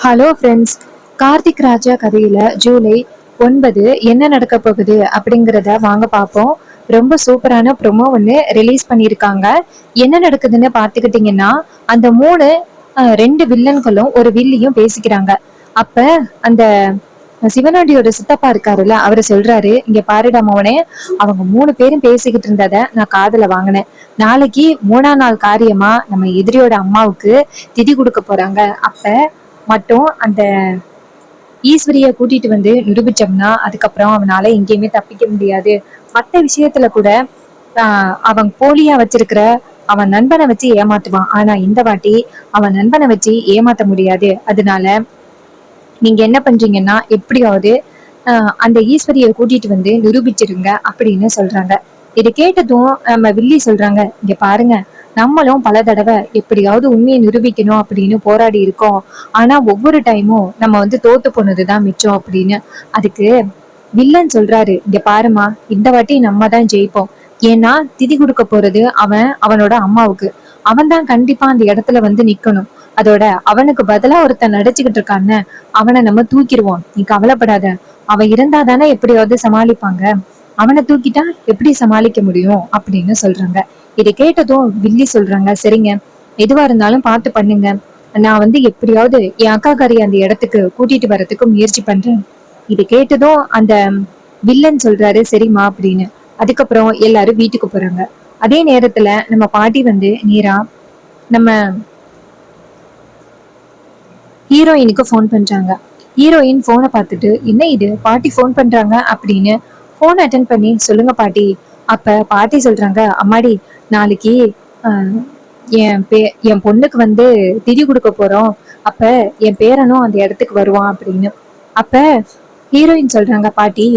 Hello friends. Karthik ராஜா கதையில ஜூலை 9 என்ன நடக்க போகுது அப்படிங்கிறத வாங்க பார்ப்போம். ரொம்ப சூப்பரான ப்ரொமோ ஒன்று ரிலீஸ் பண்ணியிருக்காங்க. என்ன நடக்குதுன்னு பார்த்துக்கிட்டிங்கன்னா, அந்த ரெண்டு வில்லன்களும் ஒரு வில்லியும் பேசிக்கிறாங்க. அப்ப அந்த சிவனாண்டியோட சித்தப்பா இருக்காருல்ல, அவரு சொல்றாரு, இங்க பாருடா மோனே, அவங்க 3 பேரும் பேசிக்கிட்டு இருந்ததை நான் காதுல வாங்கினேன். நாளைக்கு 3ஆம் நாள் காரியமா நம்ம எதிரியோட அம்மாவுக்கு திதி கொடுக்க போறாங்க. அப்ப மட்டும் அந்த ஈஸ்வரிய கூட்டிட்டு வந்து நிரூபிச்சோம்னா அதுக்கப்புறம் அவனால எங்கேயுமே தப்பிக்க முடியாது. மத்த விஷயத்துல கூட அவன் போலியா வச்சிருக்கிற அவன் நண்பனை வச்சு ஏமாத்துவான். ஆனா இந்த வாட்டி அவன் நண்பனை வச்சு ஏமாத்த முடியாது. அதனால நீங்க என்ன பண்றீங்கன்னா எப்படியாவது அந்த ஈஸ்வரிய கூட்டிட்டு வந்து நிரூபிச்சிருங்க அப்படின்னு சொல்றாங்க. இதை கேட்டதும் நம்ம வில்லி சொல்றாங்க, இங்க பாருங்க, நம்மளும் பல தடவை எப்படியாவது உண்மையை நிரூபிக்கணும் அப்படின்னு போராடி இருக்கோம். ஆனா ஒவ்வொரு டைமும் நம்ம வந்து தோத்து போனதுதான் மிச்சம் அப்படின்னு. அதுக்கு வில்லன் சொல்றாரு, இங்க பாருமா, இந்த வாட்டி நம்ம தான் ஜெயிப்போம். ஏன்னா திதி கொடுக்க போறது அவனோட அம்மாவுக்கு. அவன் தான் கண்டிப்பா அந்த இடத்துல வந்து நிக்கணும். அதோட அவனுக்கு பதிலா ஒருத்தன் நடிச்சுக்கிட்டு இருக்கான்னு, அவனை நம்ம தூக்கிடுவோம். நீ கவலைப்படாத. அவன் இருந்தா தானே எப்படியாவது சமாளிப்பாங்க. அவனை தூக்கிட்டா எப்படி சமாளிக்க முடியும் அப்படின்னு சொல்றாங்க. இதை கேட்டதும் வில்லி சொல்றாங்க, சரிங்க, எதுவா இருந்தாலும் பார்த்து பண்ணுங்க. நான் வந்து எப்படியாவது என் அக்காக்காரி அந்த இடத்துக்கு கூட்டிட்டு வர்றதுக்கு முயற்சி பண்றேன். இது கேட்டதும் அந்த வில்லன் சொல்றாரு, சரிம்மா அப்படின்னு. அதுக்கப்புறம் எல்லாரும் வீட்டுக்கு போறாங்க. அதே நேரத்துல நம்ம பாட்டி வந்து நேரா நம்ம ஹீரோயினுக்கு ஃபோன் பண்றாங்க. ஹீரோயின் போனை பார்த்துட்டு, என்ன இது பாட்டி ஃபோன் பண்றாங்க அப்படின்னு போன் அட்டன் பண்ணி, சொல்லுங்க பாட்டி. அப்ப பாட்டி சொல்றாங்க, அம்மாடி, நாளைக்கு ஆஹ், என் பொண்ணுக்கு வந்து திதி கொடுக்க போறோம். அப்ப என் பேரனும் அந்த இடத்துக்கு வருவான் அப்படின்னு. அப்ப ஹீரோயின் சொல்றாங்க, பாட்டி,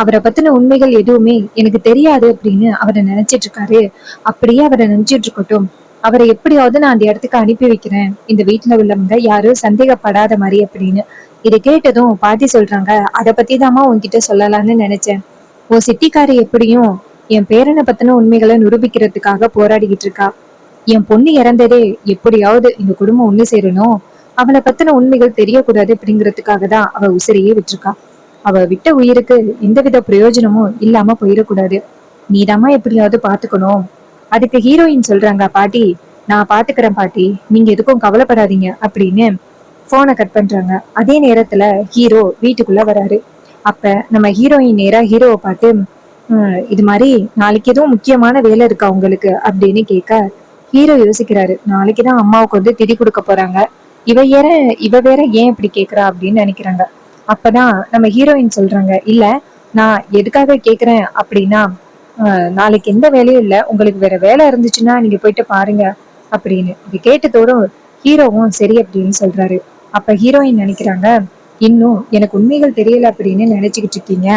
அவரை பத்தின உண்மைகள் எதுவுமே எனக்கு தெரியாது அப்படின்னு அவரை நினைச்சிட்டு இருக்காரு. அப்படியே அவரை நினைச்சிட்டு இருக்கட்டும். அவரை எப்படியாவது நான் அந்த இடத்துக்கு அனுப்பி வைக்கிறேன், இந்த வீட்டுல உள்ளவங்க யாரும் சந்தேகப்படாத மாதிரி அப்படின்னு. இதை கேட்டதும் பாட்டி சொல்றாங்க, அதை பத்தி தாமா உன்கிட்ட சொல்லலாம்னு நினைச்சேன். உன் சித்திக்காரி எப்படியும் என் பேரனை பத்தின உண்மைகளை நிரூபிக்கிறதுக்காக போராடிக்கிட்டு இருக்கா. என் பொண்ணு இறந்ததே எப்படியாவது இந்த குடும்பம் ஒண்ணு சேரணும், அவளை பத்தின உண்மைகள் தெரியக்கூடாது அப்படிங்கிறதுக்காக தான் அவ உசிரையே விட்டுருக்கா. அவ விட்ட உயிருக்கு எந்தவித பிரயோஜனமும் இல்லாம போயிடக்கூடாது. நீதாம்மா எப்படியாவது பாத்துக்கணும். அதுக்கு ஹீரோயின் சொல்றாங்க, பாட்டி, நான் பாத்துக்கிறேன் பாட்டி, நீங்க எதுக்கும் கவலைப்படாதீங்க அப்படின்னு போனை கட் பண்றாங்க. அதே நேரத்துல ஹீரோ வீட்டுக்குள்ள வராரு. அப்ப நம்ம ஹீரோயின் நேரா ஹீரோவை பார்த்து, இது மாதிரி நாளைக்கு எதுவும் முக்கியமான வேலை இருக்கா உங்களுக்கு அப்படின்னு கேட்க, ஹீரோ யோசிக்கிறாரு. நாளைக்குதான் அம்மாவுக்கு வந்து திதி கொடுக்க போறாங்க. இவ வேற ஏன் இப்படி கேக்குறா அப்படின்னு நினைக்கிறாங்க. அப்பதான் நம்ம ஹீரோயின் சொல்றாங்க, இல்ல, நான் எதுக்காக கேக்குறேன் அப்படின்னா, நாளைக்கு எந்த வேலையும் இல்ல, உங்களுக்கு வேற வேலை இருந்துச்சுன்னா நீங்க போயிட்டு பாருங்க அப்படின்னு. இது கேட்டதோடும் ஹீரோவும் சரி அப்படின்னு சொல்றாரு. அப்ப ஹீரோயின் நினைக்கிறாங்க, இன்னும் எனக்கு உண்மைகள் தெரியல அப்படின்னு நினைச்சுக்கிட்டு இருக்கீங்க.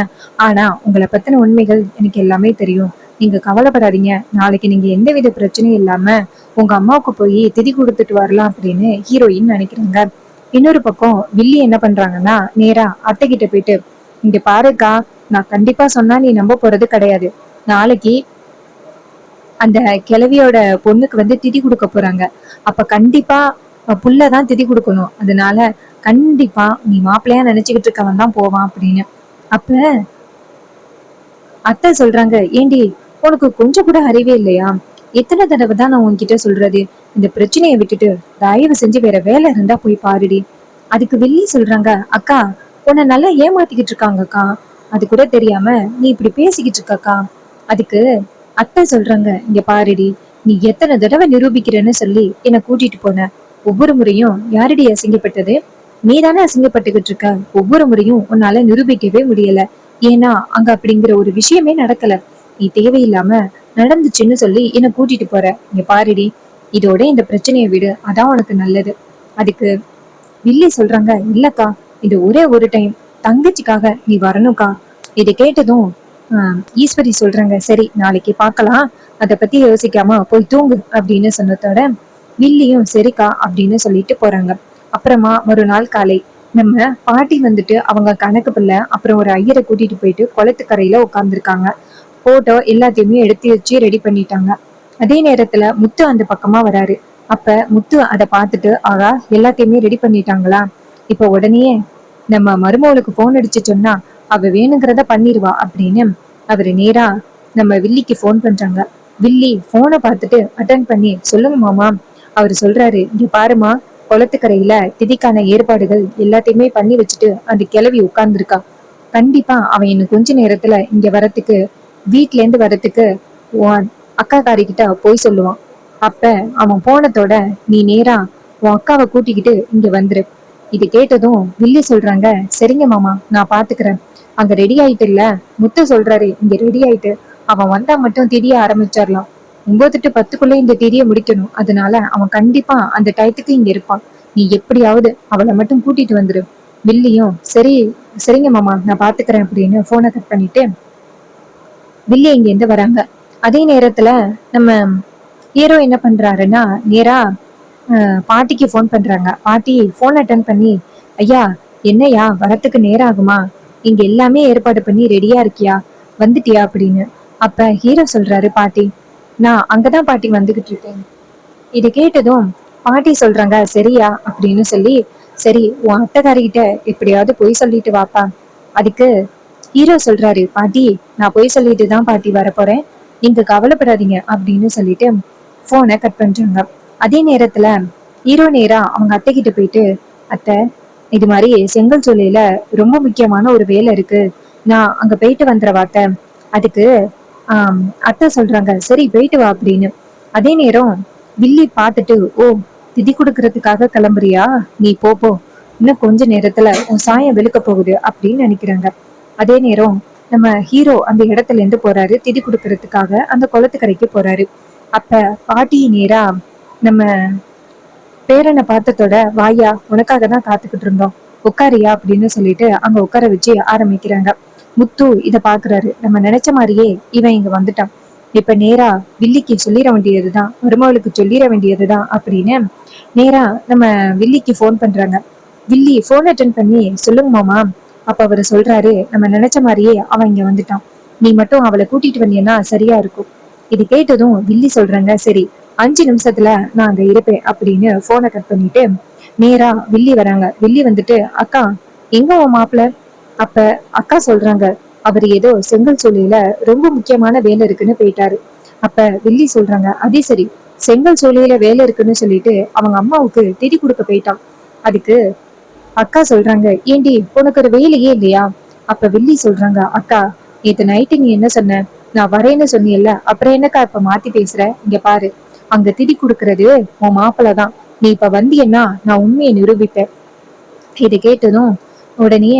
ஆனா உங்களை பத்தின உண்மைகள் எனக்கு எல்லாமே தெரியும். நீங்க கவலைப்படாதீங்க. நாளைக்கு நீங்க எந்தவித பிரச்சனையும் இல்லாம உங்க அம்மாவுக்கு போய் திதி கொடுத்துட்டு வரலாம் அப்படின்னு ஹீரோயின் நினைக்கிறாங்க. இன்னொரு பக்கம் வில்லி என்ன பண்றாங்கன்னா, நேரா அத்தை கிட்ட போயிட்டு, இங்க பாருக்கா, நான் கண்டிப்பா சொன்னா நீ நம்ப போறது கிடையாது. நாளைக்கு அந்த கிழவியோட பொண்ணுக்கு வந்து திதி கொடுக்க போறாங்க. அப்ப கண்டிப்பா புள்ளதான் திதி கொடுக்கணும். அதனால கண்டிப்பா நீ மாப்பிள்ளையா நினைச்சுக்கிட்டு இருக்கவன் தான் போவான் அப்படின்னு. அப்ப அத்தை சொல்றாங்க, ஏண்டி, உனக்கு கொஞ்சம் கூட அறிவே இல்லையா? எத்தனை தடவை தான் நான் உன்கிட்ட சொல்றது, இந்த பிரச்சனையை விட்டுட்டு தயவு செஞ்சு வேற வேலை இருந்தா போய் பாருடி. அதுக்கு வில்லி சொல்றாங்க, அக்கா, உன்னை நல்லா ஏமாத்திக்கிட்டு இருக்காங்க அக்கா, அது கூட தெரியாம நீ இப்படி பேசிக்கிட்டு இருக்கக்கா. அதுக்கு அத்தை சொல்றாங்க, இங்க பாருடி, நீ எத்தனை தடவை நிரூபிக்கிறேன்னு சொல்லி என்னை கூட்டிட்டு போன. ஒவ்வொரு முறையும் யாரடி அசிங்கப்பட்டது? நீ தானே அசிங்கப்பட்டுக்கிட்டு இருக்க. ஒவ்வொரு முறையும் உன்னால நிரூபிக்கவே முடியல. ஏன்னா அங்க அப்படிங்கிற ஒரு விஷயமே நடக்கல. நீ தேவையில்லாம நடந்துச்சுன்னு சொல்லி என்னை கூட்டிட்டு போற. இங்க பாருடி, இதோட இந்த பிரச்சனையை விடு, அதான் உனக்கு நல்லது. அதுக்கு வில்லி சொல்றாங்க, இல்லக்கா, இது ஒரே ஒரு டைம், தங்கச்சிக்காக நீ வரணும்க்கா. இதை கேட்டதும் ஈஸ்வரி சொல்றாங்க, சரி, நாளைக்கு பார்க்கலாம், அதை பத்தி யோசிக்காம போய் தூங்கு அப்படின்னு சொன்னதோட வில்லியும் சரிக்கா அப்படின்னு சொல்லிட்டு போறாங்க. அப்புறமா மறுநாள் காலை நம்ம பாட்டி வந்துட்டு அவங்க கணக்கு பிள்ளை அப்புறம் ஒரு ஐயரை கூட்டிட்டு போயிட்டு குளத்துக்கரையில உட்கார்ந்துருக்காங்க. போட்டோ எல்லாத்தையுமே எடுத்து வச்சு ரெடி பண்ணிட்டாங்க. அதே நேரத்துல முத்து அந்த பக்கமா வராரு. அப்ப முத்து அதை பார்த்துட்டு, ஆகா, எல்லாத்தையுமே ரெடி பண்ணிட்டாங்களா, இப்ப உடனே நம்ம மருமகளுக்கு போன் அடிச்சு சொன்னா அவ வேணுங்கிறத பண்ணிடுவா அப்படின்னு அவரு நேரா நம்ம வில்லிக்கு போன் பண்றாங்க. வில்லி போனை பார்த்துட்டு அட்டன் பண்ணி, சொல்லுங்க மாமா. அவரு சொல்றாரு, இங்க பாருமா, குளத்துக்கரையில திதிக்கான ஏற்பாடுகள் எல்லாத்தையுமே பண்ணி வச்சுட்டு அந்த கிழவி உட்கார்ந்துருக்கா. கண்டிப்பா அவன் இன்னும் கொஞ்ச நேரத்துல இங்க வரத்துக்கு, வீட்ல இருந்து வரத்துக்கு உன் அக்கா காரிக்கிட்ட போய் சொல்லுவான். அப்ப அவன் போனதோட நீ நேரா உன் அக்காவை கூட்டிக்கிட்டு இங்க வந்துரு. இது கேட்டதும் வில்லி சொல்றாங்க, சரிங்க மாமா, நான் பாத்துக்கிறேன். அங்க ரெடி ஆயிட்டு இல்ல, முத்து சொல்றாரு இங்க ரெடி ஆயிட்டு, அவன் வந்தா மட்டும் திரிய ஆரம்பிச்சிடலாம். 9 to 10க்குள்ள இந்த திரிய முடிக்கணும். அதனால அவன் கண்டிப்பா அந்த டயத்துக்கு இங்க இருப்பான். நீ எப்படியாவது அவளை மட்டும் கூட்டிட்டு வந்துரு. வில்லியும் சரி, சரிங்க மாமா, நான் பாத்துக்கிறேன் அப்படின்னு போனை கட் பண்ணிட்டு வில்லி இங்க இருந்து வராங்க. அதே நேரத்துல நம்ம ஹீரோ என்ன பண்றாருன்னா நேரா பாட்டிக்கு ஃபோன் பண்றாங்க. பாட்டி ஃபோன் அட்டன் பண்ணி, ஐயா, என்னையா வரத்துக்கு நேரம் ஆகுமா? இங்க எல்லாமே ஏற்பாடு பண்ணி ரெடியா இருக்கியா, வந்துட்டியா அப்படின்னு. அப்ப ஹீரோ சொல்றாரு, பாட்டி நான் அங்கதான் பாட்டி வந்துகிட்டு இருக்கேன். இது கேட்டதும் பாட்டி சொல்றாங்க, சரியா அப்படின்னு சொல்லி, சரி உன் அத்தைக்காரிகிட்ட எப்படியாவது போய் சொல்லிட்டு வாப்பா. அதுக்கு ஹீரோ சொல்றாரு, பாட்டி நான் போய் சொல்லிட்டு தான் பாட்டி வரப்போறேன், நீங்க கவலைப்படாதீங்க அப்படின்னு சொல்லிட்டு போனை கட் பண்றாங்க. அதே நேரத்துல ஹீரோ நேரா அவங்க அத்தை கிட்ட போயிட்டு, அத்தை, இது மாதிரி செங்கல் சூளையில ரொம்ப முக்கியமான ஒரு வேலை இருக்கு, நான் அங்க போயிட்டு வந்துடுறவா அத்தை. அதுக்கு அத்தை சொல்றாங்க, சரி போயிட்டு வா அப்படின்னு. அதே நேரம் வில்லி பார்த்துட்டு, ஓ, திதி கொடுக்கறதுக்காக கிளம்புறியா, நீ போ போ, இன்னும் கொஞ்ச நேரத்துல உன் சாயம் வெளுக்க போகுது அப்படின்னு நினைக்கிறாங்க. அதே நேரம் நம்ம ஹீரோ அந்த இடத்துல இருந்து போறாரு, திதி கொடுக்கறதுக்காக அந்த குளத்துக்கரைக்கு போறாரு. அப்ப பாட்டி நேரா நம்ம பேரனை பார்த்ததோட, வாயா, உனக்காக தான் காத்துக்கிட்டு இருந்தோம், உட்காரியா அப்படின்னு சொல்லிட்டு அங்க உட்கார வச்சு ஆரம்பிக்கிறாங்க. முத்து இத பாக்குறாரு, நம்ம நினைச்ச மாதிரியே இவன் இங்க வந்துட்டான், இப்ப நேரா வில்லிக்கு சொல்லிட வேண்டியதுதான், மருமகளுக்கு சொல்லிட வேண்டியதுதான் அப்படின்னு நேரா நம்ம வில்லிக்கு போன் பண்றாங்க. வில்லி போன் அட்டன் பண்ணி, சொல்லுங்க மாமா. அப்ப அவரு சொல்றாரு, நம்ம நினைச்ச மாதிரியே அவன் இங்க வந்துட்டான், நீ மட்டும் அவளை கூட்டிட்டு வந்தீங்கன்னா சரியா இருக்கும். இது கேட்டதும் வில்லி சொல்றாங்க, சரி 5 நிமிஷத்துல நான் அங்க இருப்பேன் அப்படின்னு போனை கட் பண்ணிட்டு நேரா வில்லி வராங்க. வில்லி வந்துட்டு, அக்கா எங்க உன் மாப்பிள்ள? அப்ப அக்கா சொல்றாங்க, அவர் ஏதோ செங்கல் சூளையில ரொம்ப முக்கியமான வேலை இருக்குன்னு போயிட்டாரு. அப்ப வில்லி சொல்றாங்க, அதே சரி, செங்கல் சூளையில வேலை இருக்குன்னு சொல்லிட்டு அவங்க அம்மாவுக்கு திதி கொடுக்க போயிட்டான். அதுக்கு அக்கா சொல்றாங்க, ஏண்டி உனக்கு ஒரு வேலையே இல்லையா? அப்ப வில்லி சொல்றாங்க, அக்கா நேத்து நைட்டு நீ என்ன சொன்ன, நான் வரேன்னு சொன்னியல்ல, அப்புறம் என்னக்கா இப்ப மாத்தி பேசுற? இங்க பாரு, அங்க திதி கொடுக்கறது உன் மாப்பிள்ளதான், நீ இப்ப வந்தியன்னா நான் உண்மையை நிரூபிப்பேன். இதை கேட்டதும் உடனே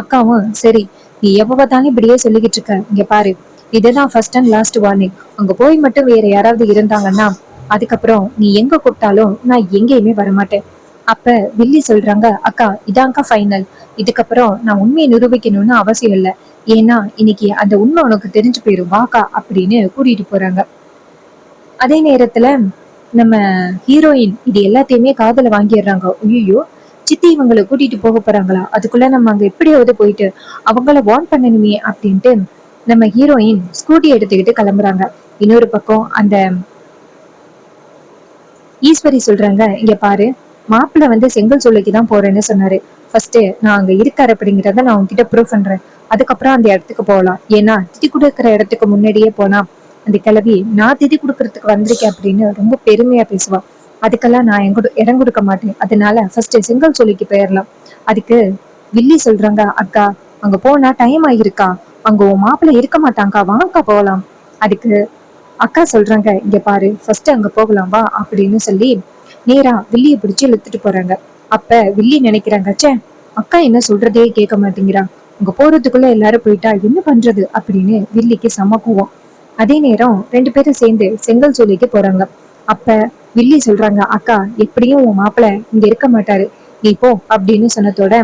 அக்காவும், சரி நீ எப்ப பார்த்தாலும் இப்படியே சொல்லிக்கிட்டு இருக்க, இங்க பாரு, இதுதான் ஃபர்ஸ்ட் அண்ட் லாஸ்ட் வார்னிங், அங்க போய் மட்டும் வேற யாராவது இருந்தாங்கன்னா அதுக்கப்புறம் நீ எங்க கூப்பிட்டாலும் நான் எங்கேயுமே வரமாட்டேன். அப்ப வில்லி சொல்றாங்க, அக்கா இதான்க்கா ஃபைனல், இதுக்கப்புறம் நான் உண்மையை நிரூபிக்கணும்னு அவசியம் இல்லை, ஏன்னா இன்னைக்கு அந்த உண்மை உனக்கு தெரிஞ்சு போயிரும், வாக்கா அப்படின்னு கூட்டிட்டு போறாங்க. அதே நேரத்துல நம்ம ஹீரோயின் இது எல்லாத்தையுமே காதல வாங்கிடுறாங்க. ஐயோ, சித்தி இவங்களை கூட்டிட்டு போக போறாங்களா, அதுக்குள்ள நம்ம அங்க எப்படியாவது போயிட்டு அவங்கள வார்ன் பண்ணணுமே அப்படின்ட்டு நம்ம ஹீரோயின் ஸ்கூட்டி எடுத்துக்கிட்டு கிளம்புறாங்க. இன்னொரு பக்கம் அந்த ஈஸ்வரி சொல்றாங்க, இங்க பாரு, மாப்பிள்ள வந்து செங்கல் சூளைக்கு தான் போறேன்னு சொன்னாரு, ஃபர்ஸ்ட் நான் அங்க இருக்காரு அப்படிங்கிறத நான் உங்ககிட்ட ப்ரூவ் பண்றேன், அதுக்கப்புறம் அந்த இடத்துக்கு போகலாம். ஏன்னா திதி கொடுக்குற இடத்துக்கு முன்னாடியே போனா அந்த கிளவி நான் திதி கொடுக்கறதுக்கு வந்திருக்கேன் அப்படின்னு ரொம்ப பெருமையா பேசுவான், அதுக்கெல்லாம் நான் இடம் கொடுக்க மாட்டேன், அதனால ஃபர்ஸ்ட் செங்கல் சூளைக்கு போயிடலாம். அதுக்கு வில்லி சொல்றாங்க, அக்கா அங்க போனா டைம் ஆகிருக்கா, அங்க உன் மாப்பிள்ள இருக்க மாட்டாங்கக்கா, வாங்கக்கா போகலாம். அதுக்கு அக்கா சொல்றாங்க, இங்க பாரு, ஃபர்ஸ்ட் அங்க போகலாம் வா அப்படின்னு சொல்லி நேரா வில்லிய பிடிச்சு இழுத்துட்டு போறாங்க. அப்ப வில்லி நினைக்கிறாங்க, ச்சே, அக்கா என்ன சொல்றதே கேட்க மாட்டேங்கிறா, அங்க போறதுக்குள்ள எல்லாரும் போயிட்டா என்ன பண்றது அப்படின்னு வில்லிக்கு செம கோவம். அதே நேரம் 2 பேரும் சேர்ந்து செங்கல் சூளைக்கு போறாங்க. அப்ப வில்லி சொல்றாங்க, அக்கா எப்படியும் உன் மாப்பிள்ள இங்க இருக்க மாட்டாரு, நீ போ அப்படின்னு சொன்னதோட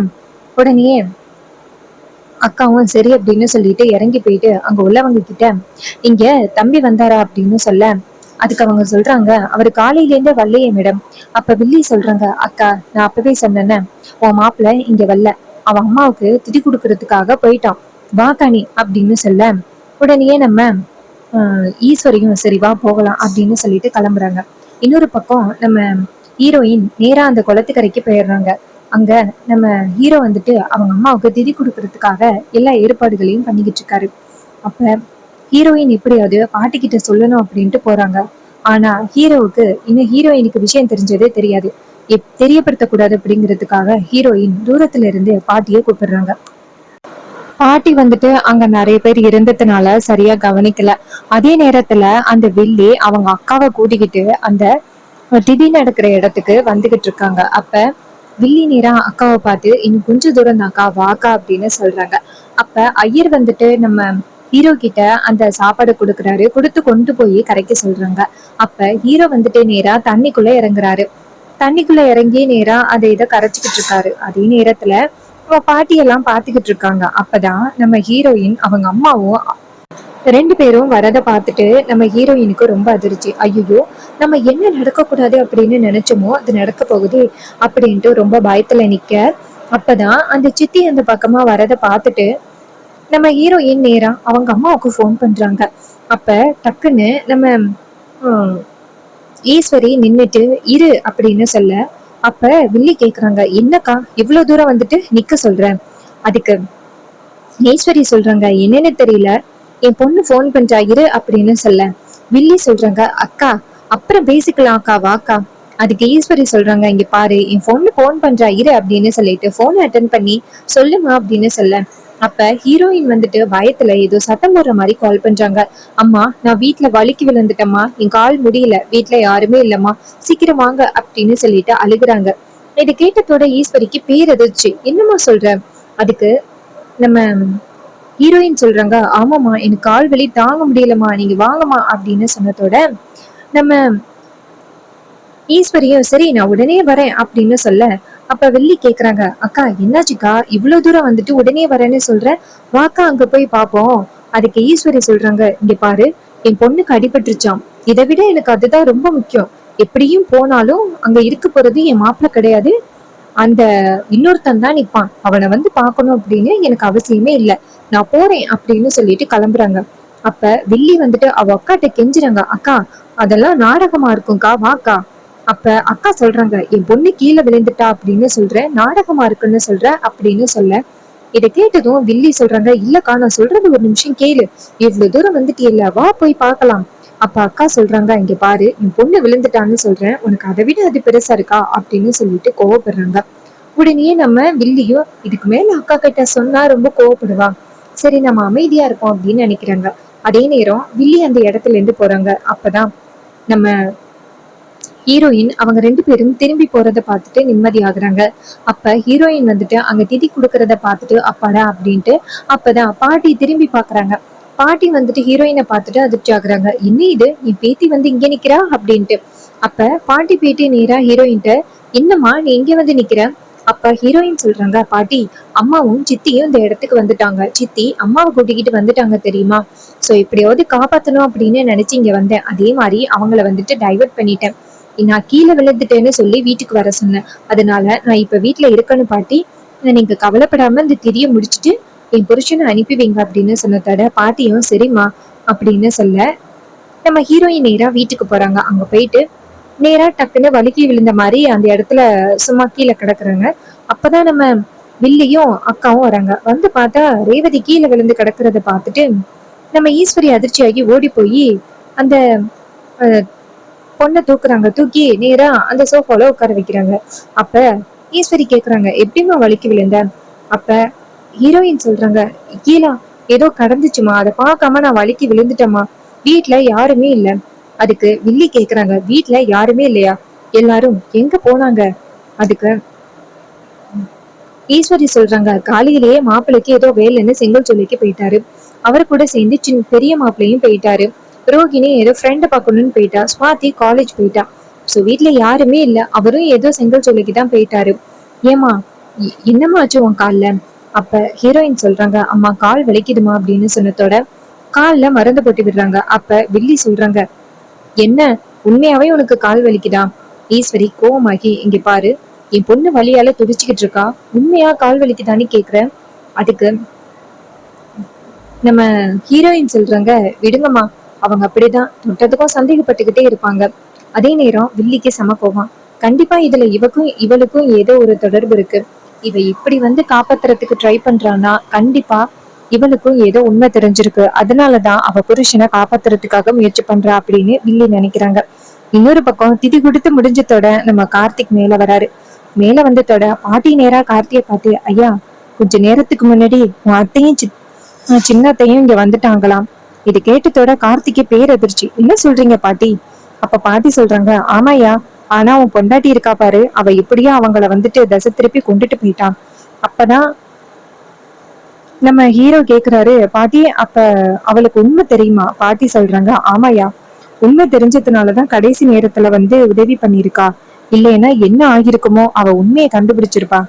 உடனே அக்காவும் சரி அப்படின்னு சொல்லிட்டு இறங்கி போயிட்டு அங்க உள்ளவங்க கிட்ட, இங்க தம்பி வந்தாரா அப்படின்னு சொல்ல, அதுக்கு அவங்க சொல்றாங்க, அவரு காலையில இருந்தே வரலையே மேடம். அப்ப வில்லி சொல்றாங்க, அக்கா நான் அப்பவே சொன்னேன்னு, உன் மாப்பிள்ள இங்க வரல, அவன் அம்மாவுக்கு திதி கொடுக்கறதுக்காக போயிட்டான், வா கனி அப்படின்னு சொல்ல, உடனே நம்ம ஈஸ்வரியும் சரி வா போகலாம் அப்படின்னு சொல்லிட்டு கிளம்புறாங்க. இன்னொரு பக்கம் நம்ம ஹீரோயின் நேரா அந்த குளத்துக்கரைக்கு போயிடுறாங்க. அங்க நம்ம ஹீரோ வந்துட்டு அவங்க அம்மாவுக்கு திதி கொடுக்கறதுக்காக எல்லா ஏற்பாடுகளையும் பண்ணிக்கிட்டு இருக்காரு. அப்ப ஹீரோயின் எப்படியாவது பாட்டிக்கிட்ட சொல்லணும் அப்படின்ட்டு போறாங்க. ஆனா ஹீரோவுக்கு இன்னும் ஹீரோயினுக்கு விஷயம் தெரிஞ்சதே தெரியாது. தெரியப்படுத்தக்கூடாது அப்படிங்கிறதுக்காக ஹீரோயின் தூரத்துல இருந்து பாட்டியை கூப்பிடுறாங்க. பாட்டி வந்துட்டு அங்க நிறைய பேர் இருந்ததுனால சரியா கவனிக்கல. அதே நேரத்துல அந்த வில்லி அவங்க அக்காவை கூட்டிக்கிட்டு அந்த திதி நடக்கிற இடத்துக்கு வந்துகிட்டு இருக்காங்க. அப்ப வில்லி நேரா அக்காவை பார்த்து இன்னும் கொஞ்சம் தூரம் தாக்கா வாக்கா அப்படின்னு சொல்றாங்க. அப்ப ஐயர் வந்துட்டு நம்ம ஹீரோ கிட்ட அந்த சாப்பாடு கொடுக்குறாரு. கொடுத்து கொண்டு போய் கரைக்க சொல்றாங்க. அப்ப ஹீரோ வந்துட்டு நேரா தண்ணிக்குள்ள இறங்குறாரு. தண்ணிக்குள்ள இறங்கி நேரா அதை இதை கரைச்சிக்கிட்டு இருக்காரு. அதே நேரத்துல பாட்டியெல்லாம் பாத்துக்கிட்டு இருக்காங்க. அப்பதான் நம்ம ஹீரோயின் அவங்க அம்மாவும் ரெண்டு பேரும் வரத பார்த்துட்டு நம்ம ஹீரோயினுக்கு ரொம்ப அதிர்ச்சி. ஐயோ, நம்ம என்ன நடக்க கூடாது அப்படின்னு நினைச்சோமோ அது நடக்க போகுது அப்படின்ட்டு ரொம்ப பயத்துல நிக்க. அப்பதான் அந்த சித்தி அந்த பக்கமா வரத பார்த்துட்டு நம்ம ஹீரோயின் நேரா அவங்க அம்மாவுக்கு ஃபோன் பண்றாங்க. அப்ப டக்குன்னு நம்ம ஈஸ்வரி நின்னுட்டு இரு அப்படின்னு சொல்ல, அப்ப வில்லி கேக்குறாங்க, என்னக்கா இவ்வளவு தூரம் வந்துட்டு நிக்க சொல்றேன்? அதுக்கு ஈஸ்வரி சொல்றாங்க, என்னன்னு தெரியல, என் பொண்ணு போன் பண்றா இரு அப்படின்னு சொல்ல, வில்லி சொல்றாங்க, அக்கா அப்புறம் பேசிக்கலாம் அக்கா வாக்கா. அதுக்கு ஈஸ்வரி சொல்றாங்க, இங்க பாரு என் பொண்ணு போன் பண்றா இரு அப்படின்னு சொல்லிட்டு போன் அட்டன் பண்ணி சொல்லுமா அப்படின்னு சொல்ல, அப்ப ஹீரோயின் வந்துட்டு பயத்துல ஏதோ சத்தம் போடுற மாதிரி கால் பண்றாங்க. அம்மா நான் வீட்டுல வலிக்கு விழுந்துட்டேம்மா, என் கால் முடியல, வீட்டுல யாருமே இல்லம்மா, சீக்கிரம் வாங்க அப்படின்னு சொல்லிட்டு அழுகுறாங்க. இதை கேட்டதோட ஈஸ்வரிக்கு பேரதிர்ச்சி. என்னம்மா சொல்ற? அதுக்கு நம்ம ஹீரோயின் சொல்றாங்க, ஆமாமா எனக்கு கால் வலி தாங்க முடியலம்மா, நீங்க வாங்கம்மா அப்படின்னு சொன்னதோட நம்ம ஈஸ்வரியும் சரி நான் உடனே வரேன் அப்படின்னு சொல்ல, அப்ப வெள்ளி கேக்குறாங்க, அக்கா என்னாச்சுக்கா இவ்வளவு தூரம் வந்துட்டு உடனே வரேன்னு சொல்ற, வாக்கா அங்க போய் பாப்போம். அதுக்கு ஈஸ்வரி சொல்றாங்க, இங்க பாரு என் பொண்ணுக்கு அடிபட்டுருச்சாம், இதை விட எனக்கு அதுதான் ரொம்ப முக்கியம், எப்படியும் போனாலும் அங்க இருக்க போறது என் மாப்பிள்ள கிடையாது, அந்த இன்னொருத்தன் தான் நிப்பான், அவனை வந்து பாக்கணும் அப்படின்னு எனக்கு அவசியமே இல்லை, நான் போறேன் அப்படின்னு சொல்லிட்டு கிளம்புறாங்க. அப்ப வில்லி வந்துட்டு அவ அக்காட்ட கெஞ்சுறாங்க, அக்கா அதெல்லாம் நாடகமா இருக்கும்க்கா வாக்கா. அப்ப அக்கா சொல்றாங்க, என் பொண்ணு கீழே விழுந்துட்டா அப்படின்னு சொல்ற, நாடகமா இருக்குன்னு சொல்ற அப்படின்னு சொல்ல, இதை கேட்டதும் வில்லி சொல்றாங்க, இல்லக்கா நான் சொல்றது ஒரு நிமிஷம் கேளு, இவ்வளவு தூரம் வந்துட்டு இல்ல வா போய் பார்க்கலாம். அப்ப அக்கா சொல்றாங்க, இங்க பாரு என் பொண்ணு விழுந்துட்டான்னு சொல்றேன், உனக்கு அதை விட அது பெருசா இருக்கா அப்படின்னு சொல்லிட்டு கோவப்படுறாங்க. உடனே நம்ம வில்லியும் இதுக்கு மேல அக்கா கிட்ட சொன்னா ரொம்ப கோவப்படுவா, சரி நம்ம அமைதியா இருப்போம் அப்படின்னு நினைக்கிறாங்க. அதே நேரம் வில்லி அந்த இடத்துல இருந்து போறாங்க. அப்பதான் நம்ம ஹீரோயின் அவங்க ரெண்டு பேரும் திரும்பி போறத பார்த்துட்டு நிம்மதி ஆகுறாங்க. அப்ப ஹீரோயின் வந்துட்டு அங்க திதி கொடுக்கறத பார்த்துட்டு அப்பாடா அப்படின்ட்டு அப்பதான் பாட்டி திரும்பி பாக்குறாங்க. பாட்டி வந்துட்டு ஹீரோயினை பார்த்துட்டு அதிர்ச்சி ஆகுறாங்க, என்ன இது என் பேத்தி வந்து இங்க நிக்கிறா அப்படின்ட்டு. அப்ப பாட்டி பேட்டி நேரா ஹீரோயின்ட்ட, என்னம்மா நீ இங்க வந்து நிக்கிற? அப்ப ஹீரோயின் சொல்றாங்க, பாட்டி அம்மாவும் சித்தியும் இந்த இடத்துக்கு வந்துட்டாங்க, சித்தி அம்மாவை கூட்டிக்கிட்டு வந்துட்டாங்க தெரியுமா, சோ எப்படியாவது காப்பாத்தணும் அப்படின்னு நினைச்சு இங்க வந்தேன், அதே மாதிரி அவங்கள வந்துட்டு டைவர்ட் பண்ணிட்டேன், நான் கீழே விழுந்துட்டேன்னு சொல்லி வீட்டுக்கு வர சொன்னேன், அதனால நான் இப்ப வீட்டுல இருக்கணும் பாட்டி, நீங்க கவலைப்படாம இந்த திதியை முடிச்சுட்டு என் புருஷனை அனுப்பி வைங்க அப்படின்னு சொன்னதோட பாட்டியும் சரிம்மா அப்படின்னு சொல்ல, நம்ம ஹீரோயின் நேரா வீட்டுக்கு போறாங்க. அங்க போயிட்டு நேரா டக்குன்னு வலிக்கி விழுந்த மாதிரி அந்த இடத்துல சும்மா கீழே கிடக்குறாங்க. அப்பதான் நம்ம வில்லியும் அக்காவும் வராங்க. வந்து பார்த்தா ரேவதி கீழே விழுந்து கிடக்குறத பார்த்துட்டு நம்ம ஈஸ்வரி அதிர்ச்சியாகி ஓடி போய் அந்த பொண்ணை தூக்குறாங்க. தூக்கி நேரா அந்த சோஃபால உட்கார வைக்கிறாங்க. அப்ப ஈஸ்வரி கேக்குறாங்க, எப்படிமா வலிக்கு விழுந்த? அப்ப ஹீரோயின் சொல்றாங்க, கீழா ஏதோ கடந்துச்சுமா, அதை பார்க்காம நான் வலிக்கு விழுந்துட்டேமா, வீட்டுல யாருமே இல்ல. அதுக்கு வில்லி கேக்குறாங்க, வீட்டுல யாருமே இல்லையா, எல்லாரும் எங்க போனாங்க? அதுக்கு ஈஸ்வரி சொல்றாங்க, காலையிலேயே மாப்பிள்ளைக்கு ஏதோ வேலைன்னு செங்கல் சொல்லிக்கு போயிட்டாரு, அவர் கூட சேர்ந்து பெரிய மாப்பிள்ளையும் போயிட்டாரு, ரோகிணி ஏதோ ஃப்ரெண்ட பாக்கணும்னு போயிட்டா, ஸ்வாதி காலேஜ் போயிட்டா, சோ வீட்டுல யாருமே இல்ல, அவரும் ஏதோ செங்கல் சொல்லிக்கு தான் போயிட்டாரு. ஏமா என்னமா ஆச்சு உன் கால்ல? அப்ப ஹீரோயின் சொல்றாங்க, அம்மா கால் வலிக்குதுமா அப்படின்னு சொன்னதோட கால்ல மருந்து போட்டு விடுறாங்க. அப்ப வில்லி சொல்றாங்க, என்ன உண்மையாவே உனக்கு கால் வலிக்குதா? ஈஸ்வரி கோவமாகி, இங்க பாரு என் பொண்ணு வலியால துடிச்சுக்கிட்டு இருக்கா, உண்மையா கால் வலிக்குதான்னு கேக்குற. அதுக்கு நம்ம ஹீரோயின் சொல்றாங்க, விடுங்கம்மா அவங்க அப்படிதான் தொட்டதுக்கும் சந்தேகப்பட்டுக்கிட்டே இருப்பாங்க. அதே நேரம் வில்லிக்கு செம கோவம், கண்டிப்பா இதுல இவளுக்கும் ஏதோ ஒரு தொடர்பு இருக்கு. இவ இப்படி வந்து காப்பாத்துறதுக்கு ட்ரை பண்றான்னா கண்டிப்பா இவளுக்கும் ஏதோ உண்மை தெரிஞ்சிருக்கு. அதனாலதான் அவ புருஷனை காப்பாத்துறதுக்காக முயற்சி பண்றா அப்படின்னு வில்லி நினைக்கிறாங்க. இன்னொரு பக்கம் திதி கொடுத்து முடிஞ்சதோட நம்ம கார்த்திக் மேல வராரு. மேல வந்ததோட பாட்டி நேரா கார்த்தியை பார்த்து, ஐயா கொஞ்ச நேரத்துக்கு முன்னாடி உன் அத்தையும் சின்னத்தையும் இங்க வந்துட்டாங்களாம். இது கேட்டதோட கார்த்திகே பேரதிர்ச்சி. என்ன சொல்றீங்க பாட்டி? அப்ப பாட்டி சொல்றாங்க, ஆமாயா, ஆனா உன் பொண்டாட்டி இருக்கா பாரு, அவ இப்படியா அவங்கள வந்துட்டு தசை திருப்பி கொண்டுட்டு போயிட்டான். அப்பதான் நம்ம ஹீரோ கேக்குறாரு, பாட்டி அப்ப அவளுக்கு உண்மை தெரியுமா? பாட்டி சொல்றாங்க, ஆமாயா, உண்மை தெரிஞ்சதுனாலதான் கடைசி நேரத்துல வந்து உதவி பண்ணிருக்கா. இல்லைன்னா என்ன ஆகிருக்குமோ, அவ உண்மையை கண்டுபிடிச்சிருப்பா.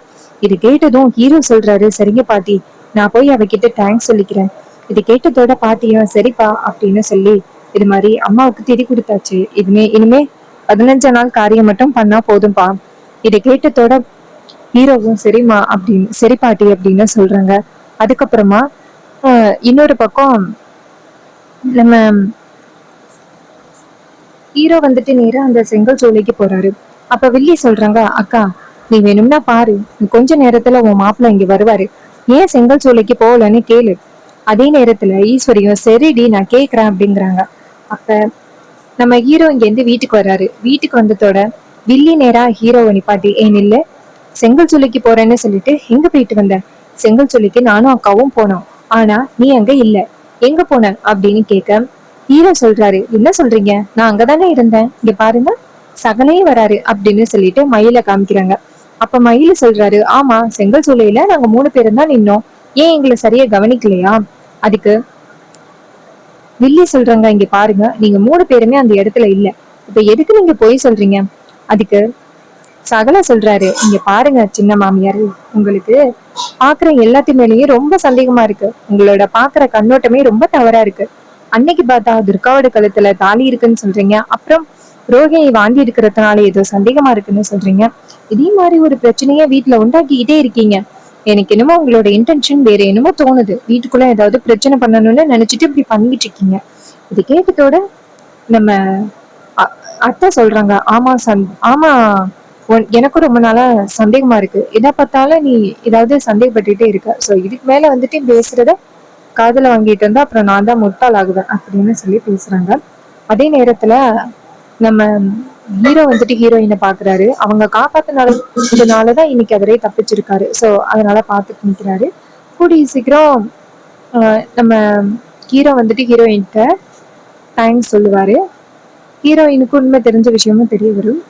இது கேட்டதும் ஹீரோ சொல்றாரு, சரிங்க பாட்டி, நான் போய் அவகிட்ட தேங்க்ஸ் சொல்லிக்கிறேன். இது கேட்டதோட பாட்டியும் சரிப்பா அப்படின்னு சொல்லி, இது மாதிரி அம்மாவுக்கு திதி கொடுத்தாச்சு, இனிமே 15 நாள் காரியம் மட்டும் பண்ணா போதும்பா. இதை கேட்டதோட ஹீரோவும் சரிம்மா அப்படின்னு சரி பாட்டி அப்படின்னு சொல்றாங்க. அதுக்கப்புறமா இன்னொரு பக்கம் நம்ம ஹீரோ வந்துட்டு நேரா அந்த செங்கல் சோலைக்கு போறாரு. அப்ப வில்லி சொல்றாங்க, அக்கா நீ வேணும்னா பாரு, கொஞ்ச நேரத்துல உன் மாப்பிள்ள இங்க வருவாரு, ஏன் செங்கல் சோலைக்கு போகலன்னு கேளு. அதே நேரத்துல ஈஸ்வரியும் சரிடி நான் கேக்குறேன் அப்படிங்கிறாங்க. அப்ப நம்ம ஹீரோ இங்க இருந்து வீட்டுக்கு வர்றாரு. வீட்டுக்கு வந்ததோட வில்லி நேரா ஹீரோவை நிப்பாட்டி, ஏன் இல்ல செங்கல் சோலைக்கு போறேன்னு சொல்லிட்டு எங்க போயிட்டு வந்த? செங்கல் சோலைக்கு நானும் அக்காவும் போனோம், ஆனா நீ அங்க இல்ல, எங்க போன அப்படின்னு கேட்க ஹீரோ சொல்றாரு, என்ன சொல்றீங்க, நான் அங்கதானே இருந்தேன், இங்க பாருங்க சகனையும் வராரு அப்படின்னு சொல்லிட்டு மயில காமிக்கிறாங்க. அப்ப மயில சொல்றாரு, ஆமா செங்கல் சூளையில நாங்க 3 பேரும் தான் நின்னோம், ஏன் எங்களை சரியா கவனிக்கலையா? அதுக்கு வில்லி சொல்றாங்க, இங்க பாருங்க நீங்க 3 பேருமே அந்த இடத்துல இல்ல, இப்ப எதுக்கு நீங்க போய் சொல்றீங்க? அதுக்கு சகல சொல்றாரு, இங்க பாருங்க சின்ன மாமியார், உங்களுக்கு பாக்குற எல்லாத்து மேலேயும் ரொம்ப சந்தேகமா இருக்கு, உங்களோட பாக்குற கண்ணோட்டமே ரொம்ப தவறா இருக்கு. அன்னைக்கு பார்த்தா துர்காவோட கழுத்துல தாலி இருக்குன்னு சொல்றீங்க, அப்புறம் ரோஹிணி வாந்தி இருக்கிறதுனால ஏதோ சந்தேகமா இருக்குன்னு சொல்றீங்க. இதே மாதிரி ஒரு பிரச்சனைய வீட்டுல உண்டாக்கிக்கிட்டே இருக்கீங்க. எனக்கு என்னமோ உங்களோட இன்டென்ஷன் வேற என்னமோ தோணுது, வீட்டுக்குள்ள ஏதாவது பிரச்சனை பண்ணணும்னு நினைச்சிட்டு இப்படி பண்ணிட்டு இருக்கீங்க. இது கேட்டதோட நம்ம அத்தை சொல்றாங்க, ஆமா எனக்கும் ரொம்ப நாளா சந்தேகமா இருக்கு, எதை பார்த்தாலும் நீ ஏதாவது சந்தேகப்பட்டுட்டே இருக்க, சோ இதுக்கு மேல வந்துட்டு பேசுறத காதுல வாங்கிட்டு இருந்தா அப்புறம் நான் தான் முட்டாள் ஆகுவேன் அப்படின்னு சொல்லி பேசுறாங்க. அதே நேரத்துல நம்ம ஹீரோ வந்துட்டு ஹீரோயினை பாக்குறாரு. அவங்க காப்பாத்தினாலதான் இன்னைக்கு அவரே தப்பிச்சிருக்காரு. சோ அதனால பாத்துட்டு நிக்கிறாரு. கூடிய சீக்கிரம் நம்ம ஹீரோ வந்துட்டு ஹீரோயின்கிட்ட தேங்க்ஸ் சொல்லுவாரு. ஹீரோயினுக்கு உண்மை தெரிஞ்ச விஷயமும் தெரிய வரும்.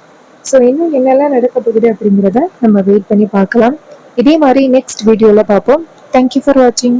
ஸோ இன்னும் என்னெல்லாம் நடக்க போகுது அப்படிங்கிறத நம்ம வெயிட் பண்ணி பார்க்கலாம். இதே மாதிரி நெக்ஸ்ட் வீடியோல பார்ப்போம். தேங்க்யூ ஃபார் வாட்சிங்.